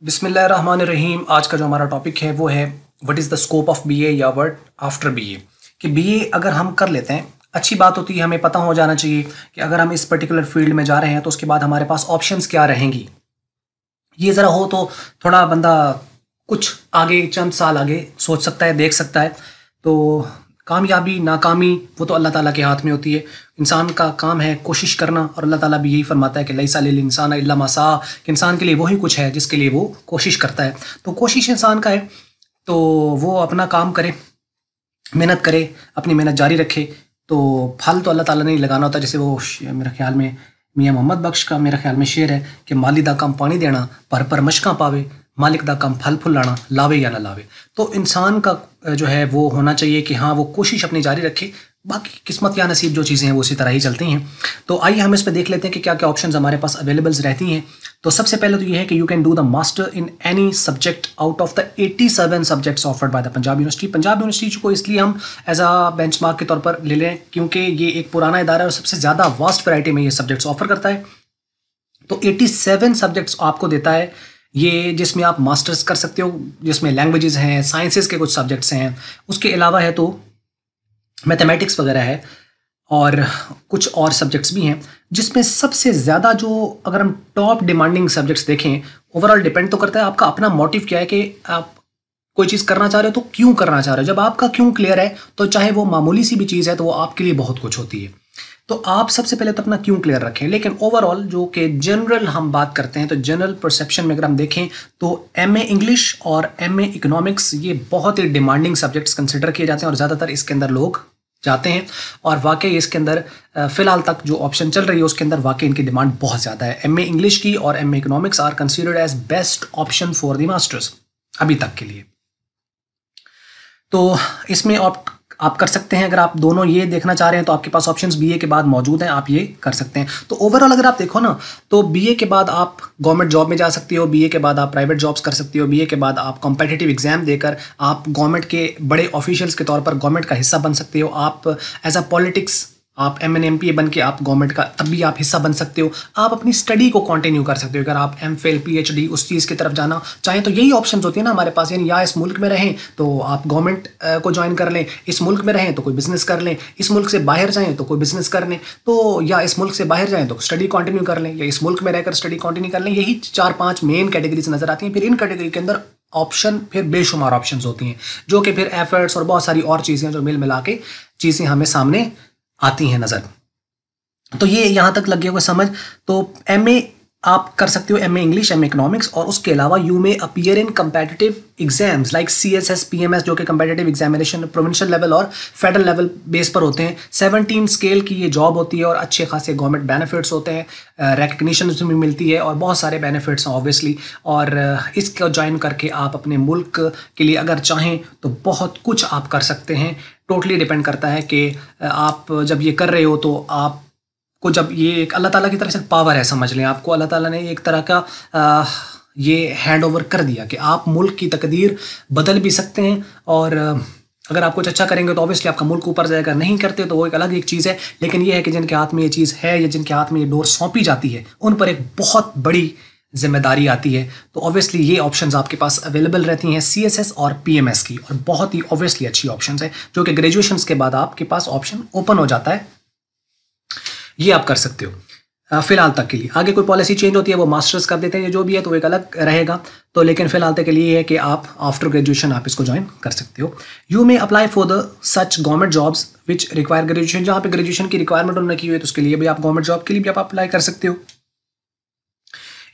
बिस्मिल्लाहिर्रहमानिर्रहीम। आज का जो हमारा टॉपिक है वो है what is the scope of BA या व्हाट आफ्टर बीए। कि बीए अगर हम कर लेते हैं अच्छी बात होती है, हमें पता हो जाना चाहिए कि अगर हम इस पर्टिकुलर फील्ड में जा रहे हैं तो उसके बाद हमारे पास ऑप्शंस क्या रहेंगी। ये ज़रा हो तो थोड़ा बंदा कुछ आगे चंद साल आगे सोच सकता है, देख सकता है। तो कामयाबी नाकामी वो तो अल्लाह ताला के हाथ में होती है। इंसान का काम है कोशिश करना, और अल्लाह ताला भी यही फरमाता है कि लैसा लिल इंसान इल्ला मा सा, कि इंसान के लिए वही कुछ है जिसके लिए वो कोशिश करता है। तो कोशिश इंसान का है तो वो अपना काम करे, मेहनत करे, अपनी मेहनत जारी रखे। तो फल तो अल्लाह ताला ने ही लगाना होता है। जैसे वो मेरे ख्याल में मियाँ मोहम्मद बख्श का मेरे ख्याल में शेर है कि माली दा कम पानी देना पर मशकां पावे, मालिक दा कम फल फुलाना लावे या ना लावे। तो इंसान का जो है वो होना चाहिए कि हाँ वो कोशिश अपनी जारी रखे, बाकी किस्मत या नसीब जो चीज़ें हैं वो उसी तरह ही चलती हैं। तो आइए हम इस पर देख लेते हैं कि क्या क्या ऑप्शंस हमारे पास अवेलेबल्स रहती हैं। तो सबसे पहले तो ये है कि you can do the master in any subject out of the 87 subjects offered by the Punjab university. Punjab university को इसलिए हम एज अ बेंचमार्क के तौर पर ले लें क्योंकि ये एक पुराना इदारा है और सबसे ज़्यादा वास्ट वैरायटी में ये सब्जेक्ट्स ऑफर करता है। तो 87 सब्जेक्ट्स आपको देता है ये, जिसमें आप मास्टर्स कर सकते हो, जिसमें लैंग्वेजेस हैं, साइंसेस के कुछ सब्जेक्ट्स हैं, उसके अलावा है तो मैथमेटिक्स वगैरह है और कुछ और सब्जेक्ट्स भी हैं। जिसमें सबसे ज़्यादा जो अगर हम टॉप डिमांडिंग सब्जेक्ट्स देखें, ओवरऑल डिपेंड तो करता है आपका अपना मोटिव क्या है कि आप कोई चीज़ करना चाह रहे हो तो क्यों करना चाह रहे हो। जब आपका क्यों क्लियर है तो चाहे वो मामूली सी भी चीज़ है तो वो आपके लिए बहुत कुछ होती है। तो आप सबसे पहले तो अपना क्यों क्लियर रखें। लेकिन ओवरऑल जो कि जनरल हम बात करते हैं तो जनरल परसेप्शन में अगर हम देखें तो एमए इंग्लिश और एमए इकोनॉमिक्स ये बहुत ही डिमांडिंग सब्जेक्ट्स कंसिडर किए जाते हैं और ज़्यादातर इसके अंदर लोग जाते हैं। और वाकई इसके अंदर फ़िलहाल तक जो ऑप्शन चल रही है उसके अंदर वाकई इनकी डिमांड बहुत ज़्यादा है। एमए इंग्लिश की और MA economics are considered as best option for the masters अभी तक के लिए। तो इसमें आप कर सकते हैं। अगर आप दोनों ये देखना चाह रहे हैं तो आपके पास ऑप्शंस बीए के बाद मौजूद हैं, आप ये कर सकते हैं। तो ओवरऑल अगर आप देखो ना तो बीए के बाद आप गवर्नमेंट जॉब में जा सकते हो, बीए के बाद आप प्राइवेट जॉब्स कर सकते हो, बीए के बाद आप कॉम्पिटिटिव एग्जाम देकर आप गवर्नमेंट के बड़े ऑफिशियल्स के तौर पर गवर्नमेंट का हिस्सा बन सकते हो। आप एज अ पॉलिटिक्स आप MNMPA बन के आप गवर्नमेंट का तब भी आप हिस्सा बन सकते हो। आप अपनी स्टडी को कंटिन्यू कर सकते हो। अगर आप MPhil PhD उस चीज़ की तरफ जाना चाहें तो यही ऑप्शंस होती है ना हमारे पास। यानी या इस मुल्क में रहें तो आप गवर्नमेंट को ज्वाइन कर लें, इस मुल्क में रहें तो कोई बिजनेस कर लें, इस मुल्क से बाहर जाएँ तो कोई बिजनेस कर लें, तो या इस मुल्क से बाहर जाएँ तो स्टडी कंटिन्यू कर लें, या इस मुल्क में रहकर स्टडी कंटिन्यू कर लें। यही 4-5 मेन कैटेगरीज नज़र आती हैं। फिर इन कैटेगरी के अंदर ऑप्शन फिर बेशुमार ऑप्शंस होती हैं जो कि फिर एफर्ट्स और बहुत सारी और चीज़ें जो मिल मिला के चीज़ें हमें सामने आती हैं नज़र। तो ये यहाँ तक लग गया कोई समझ। तो एमए आप कर सकते हो, एमए इंग्लिश, एमए इकोनॉमिक्स, और उसके अलावा you may appear in competitive exams like CSS PMS जो कि कंपेटिटिव एग्जामिनेशन प्रोविंशियल लेवल और फेडरल लेवल बेस पर होते हैं। 17 स्केल की ये जॉब होती है और अच्छे खासे गवर्नमेंट बेनिफिट्स होते हैं, रिकग्निशन भी मिलती है और बहुत सारे बेनिफिट्स हैं ऑब्वियसली। और इसको ज्वाइन करके आप अपने मुल्क के लिए अगर चाहें तो बहुत कुछ आप कर सकते हैं। टोटली डिपेंड करता है कि आप जब ये कर रहे हो तो आप को जब ये एक अल्लाह ताला की तरफ से पावर है, समझ लें आपको अल्लाह ताला ने एक तरह का ये हैंड ओवर कर दिया कि आप मुल्क की तकदीर बदल भी सकते हैं। और अगर आप कुछ अच्छा करेंगे तो ऑब्वियसली आपका मुल्क ऊपर जाएगा, नहीं करते तो वो एक अलग एक चीज़ है। लेकिन ये है कि जिनके हाथ में ये चीज़ है या जिनके हाथ में ये डोर सौंपी जाती है उन पर एक बहुत बड़ी जिम्मेदारी आती है। तो ऑब्वियसली ये ऑप्शंस आपके पास अवेलेबल रहती हैं CSS और PMS की, और बहुत ही ऑब्वियसली अच्छी ऑप्शंस है जो कि ग्रेजुएशन के बाद आपके पास ऑप्शन ओपन हो जाता है। ये आप कर सकते हो फिलहाल तक के लिए। आगे कोई पॉलिसी चेंज होती है वो मास्टर्स कर देते हैं, जो भी है तो वो एक अलग रहेगा। तो लेकिन फिलहाल तक के लिए है कि आप आफ्टर ग्रेजुएशन आप इसको ज्वाइन कर सकते हो। You may apply for the such government jobs which require graduation. जहाँ पे ग्रेजुएशन की रिक्वायरमेंट उन्होंने की हुई है तो उसके लिए भी आप गवर्नमेंट जॉब के लिए भी आप अप्लाई कर सकते हो।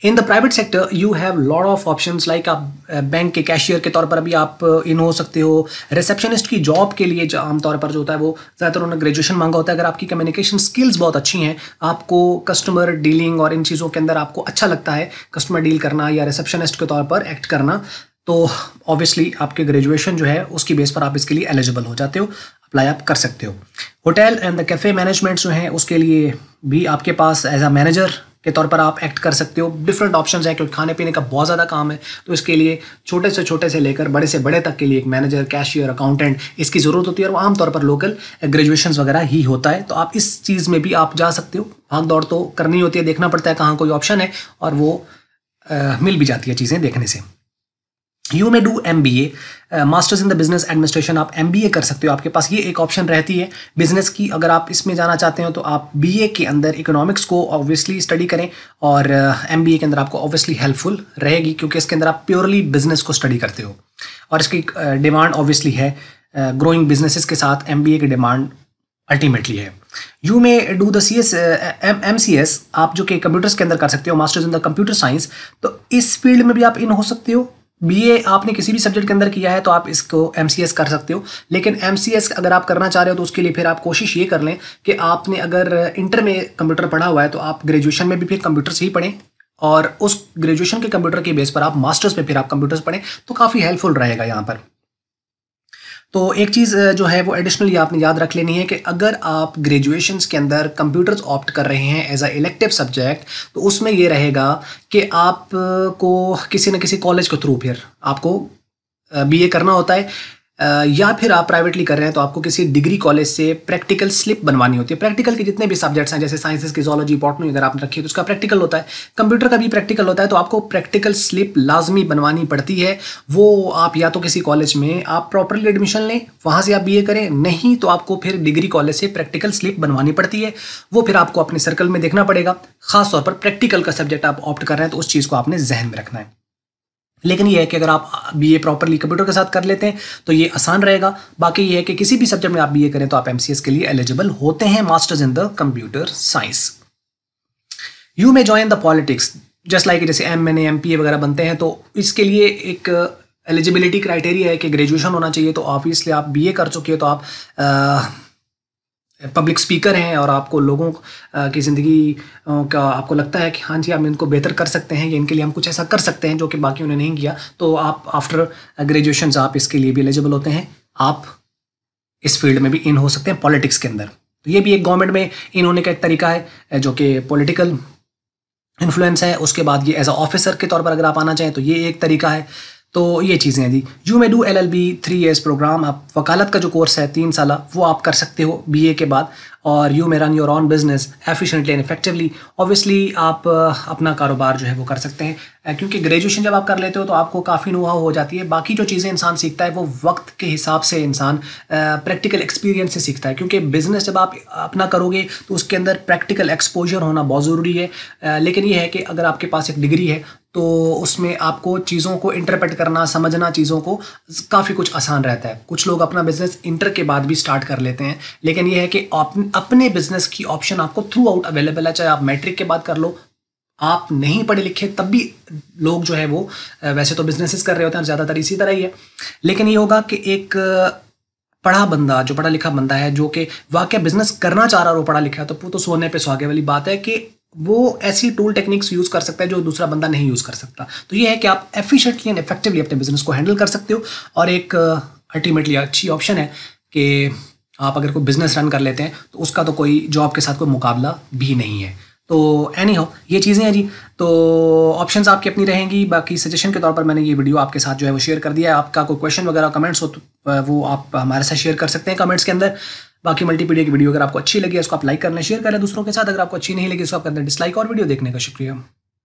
In the private sector you have lot of options like आप बैंक के कैशियर के तौर पर भी आप इन हो सकते हो। रिसेप्शनिस्ट की जॉब के लिए जो आमतौर पर जो होता है वो ज़्यादातर उन्होंने ग्रेजुएशन मांगा होता है। अगर आपकी कम्युनिकेशन स्किल्स बहुत अच्छी हैं, आपको कस्टमर डीलिंग और इन चीज़ों के अंदर आपको अच्छा लगता है कस्टमर डील करना या रिसेप्शनिस्ट के तौर पर एक्ट करना, तो ऑब्वियसली आपके ग्रेजुएशन जो है उसकी बेस पर आप इसके लिए एलिजिबल हो जाते हो, अप्लाई आप कर सकते हो। Hotel and the cafe management जो है उसके लिए भी आपके पास एज अ मैनेजर के तौर पर आप एक्ट कर सकते हो। डिफरेंट ऑप्शंस हैं क्योंकि खाने पीने का बहुत ज़्यादा काम है, तो इसके लिए छोटे से लेकर बड़े से बड़े तक के लिए एक मैनेजर, कैशियर, अकाउंटेंट इसकी ज़रूरत होती है और वो आमतौर पर लोकल ग्रेजुएशंस वगैरह ही होता है। तो आप इस चीज़ में भी आप जा सकते हो। भाग दौड़ तो करनी होती है, देखना पड़ता है कहाँ कोई ऑप्शन है और वो मिल भी जाती है चीज़ें देखने से। You may do MBA, masters in the business administration. आप MBA कर सकते हो, आपके पास ये एक ऑप्शन रहती है बिजनेस की। अगर आप इसमें जाना चाहते हो तो आप BA के अंदर इकोनॉमिक्स को ऑब्वियसली स्टडी करें, और MBA के अंदर आपको ऑब्वियसली हेल्पफुल रहेगी, क्योंकि इसके अंदर आप प्योरली बिजनेस को स्टडी करते हो। और इसकी डिमांड ऑब्वियसली है, ग्रोइंग बिजनेसेस के साथ MBA की डिमांड अल्टीमेटली है। यू में डू द CS MCS, आप जो कि कंप्यूटर्स के अंदर कर सकते हो, masters in the computer science. तो इस फील्ड में भी आप इन हो सकते हो। BA आपने किसी भी सब्जेक्ट के अंदर किया है तो आप इसको MCS कर सकते हो। लेकिन MCS अगर आप करना चाह रहे हो तो उसके लिए फिर आप कोशिश ये कर लें कि आपने अगर इंटर में कंप्यूटर पढ़ा हुआ है तो आप ग्रेजुएशन में भी फिर कंप्यूटर से ही पढ़ें, और उस ग्रेजुएशन के कंप्यूटर के बेस पर आप मास्टर्स में फिर आप कंप्यूटर्स पढ़ें, तो काफ़ी हेल्पफुल रहेगा यहाँ पर। तो एक चीज़ जो है वो एडिशनली आपने याद रख लेनी है कि अगर आप ग्रेजुएशंस के अंदर कंप्यूटर्स ऑप्ट कर रहे हैं एज अ इलेक्टिव सब्जेक्ट, तो उसमें ये रहेगा कि आपको किसी न किसी कॉलेज के थ्रू फिर आपको BA करना होता है, या फिर आप प्राइवेटली कर रहे हैं तो आपको किसी डिग्री कॉलेज से प्रैक्टिकल स्लिप बनवानी होती है। प्रैक्टिकल के जितने भी सब्जेक्ट्स हैं, जैसे साइंसेस की जोलॉजी बॉटनी अगर आपने रखी है तो उसका प्रैक्टिकल होता है, कंप्यूटर का भी प्रैक्टिकल होता है, तो आपको प्रैक्टिकल स्लिप लाजमी बनवानी पड़ती है। वो आप या तो किसी कॉलेज में आप प्रॉपरली एडमिशन लें, वहाँ से आप BA करें, नहीं तो आपको फिर डिग्री कॉलेज से प्रैक्टिकल स्लिप बनवानी पड़ती है। वो फिर आपको अपने सर्कल में देखना पड़ेगा। खासतौर पर प्रैक्टिकल का सब्जेक्ट आप ऑप्ट कर रहे हैं तो उस चीज़ को आपने जहन में रखना है। लेकिन ये है कि अगर आप BA प्रॉपरली कंप्यूटर के साथ कर लेते हैं तो ये आसान रहेगा। बाकी ये है कि किसी भी सब्जेक्ट में आप BA करें तो आप MCS के लिए एलिजिबल होते हैं, masters in the computer science. You may join the politics, just like जैसे MNA MPA वगैरह बनते हैं, तो इसके लिए एक एलिजिबिलिटी क्राइटेरिया है कि ग्रेजुएशन होना चाहिए। तो ऑब्वियसली आप BA कर चुके हो तो आप पब्लिक स्पीकर हैं और आपको लोगों की ज़िंदगी का आपको लगता है कि हाँ जी हम इनको बेहतर कर सकते हैं या इनके लिए हम कुछ ऐसा कर सकते हैं जो कि बाकियों ने नहीं किया, तो आप आफ्टर ग्रेजुएशन आप इसके लिए भी एलिजिबल होते हैं। आप इस फील्ड में भी इन हो सकते हैं पॉलिटिक्स के अंदर। तो ये भी एक गवर्नमेंट में इन होने का एक तरीका है जो कि पॉलिटिकल इन्फ्लुएंस है। उसके बाद ये एज अ ऑफिसर के तौर पर अगर आप आना चाहें तो ये एक तरीका है। तो ये चीज़ें हैं जी। You may do LLB 3 years program, आप वकालत का जो कोर्स है 3 साल वो आप कर सकते हो BA के बाद। और you may run your on business efficiently and effectively. Obviously आप अपना कारोबार जो है वो कर सकते हैं, क्योंकि ग्रेजुएशन जब आप कर लेते हो तो आपको काफ़ी नो हाउ हो जाती है। बाकी जो चीज़ें इंसान सीखता है वो वक्त के हिसाब से इंसान प्रैक्टिकल एक्सपीरियंस से सीखता है, क्योंकि बिजनेस जब आप अपना करोगे तो उसके अंदर प्रैक्टिकल एक्सपोजर होना बहुत ज़रूरी है। लेकिन ये है कि अगर आपके पास एक डिग्री है तो उसमें आपको चीज़ों को इंटरप्रेट करना, समझना चीज़ों को काफ़ी कुछ आसान रहता है। कुछ लोग अपना बिजनेस इंटर के बाद भी स्टार्ट कर लेते हैं, लेकिन यह है कि अपने बिजनेस की ऑप्शन आपको थ्रू आउट अवेलेबल है। चाहे आप मैट्रिक के बाद कर लो, आप नहीं पढ़े लिखे तब भी लोग जो है वो वैसे तो बिजनेसेस कर रहे होते हैं, ज़्यादातर इसी तरह ही है। लेकिन ये होगा कि एक पढ़ा बंदा, जो पढ़ा लिखा बंदा है, जो कि वाकई बिजनेस करना चाह रहा है, वो पढ़ा लिखा है, तो वो तो सोने पे सुहागे वाली बात है कि वो ऐसी टूल टेक्निक्स यूज़ कर सकता है जो दूसरा बंदा नहीं यूज़ कर सकता। तो ये है कि आप एफिशिएंटली एंड इफेक्टिवली अपने बिजनेस को हैंडल कर सकते हो। और एक अल्टीमेटली अच्छी ऑप्शन है कि आप अगर कोई बिजनेस रन कर लेते हैं तो उसका तो कोई जॉब के साथ कोई मुकाबला भी नहीं है। तो एनी हो ये चीज़ें हैं जी। तो ऑप्शंस आपकी अपनी रहेंगी। बाकी सजेशन के तौर पर मैंने ये वीडियो आपके साथ जो है वो शेयर कर दिया है। आपका कोई क्वेश्चन वगैरह कमेंट्स हो तो वो आप हमारे साथ शेयर कर सकते हैं कमेंट्स के अंदर। बाकी मल्टीमीडिया की वीडियो अगर आपको अच्छी लगी है उसको आप लाइक करना, शेयर करें दूसरों के साथ। अगर आपको अच्छी नहीं लगी उसको आप करना डिसलाइक। और वीडियो देखने का शुक्रिया।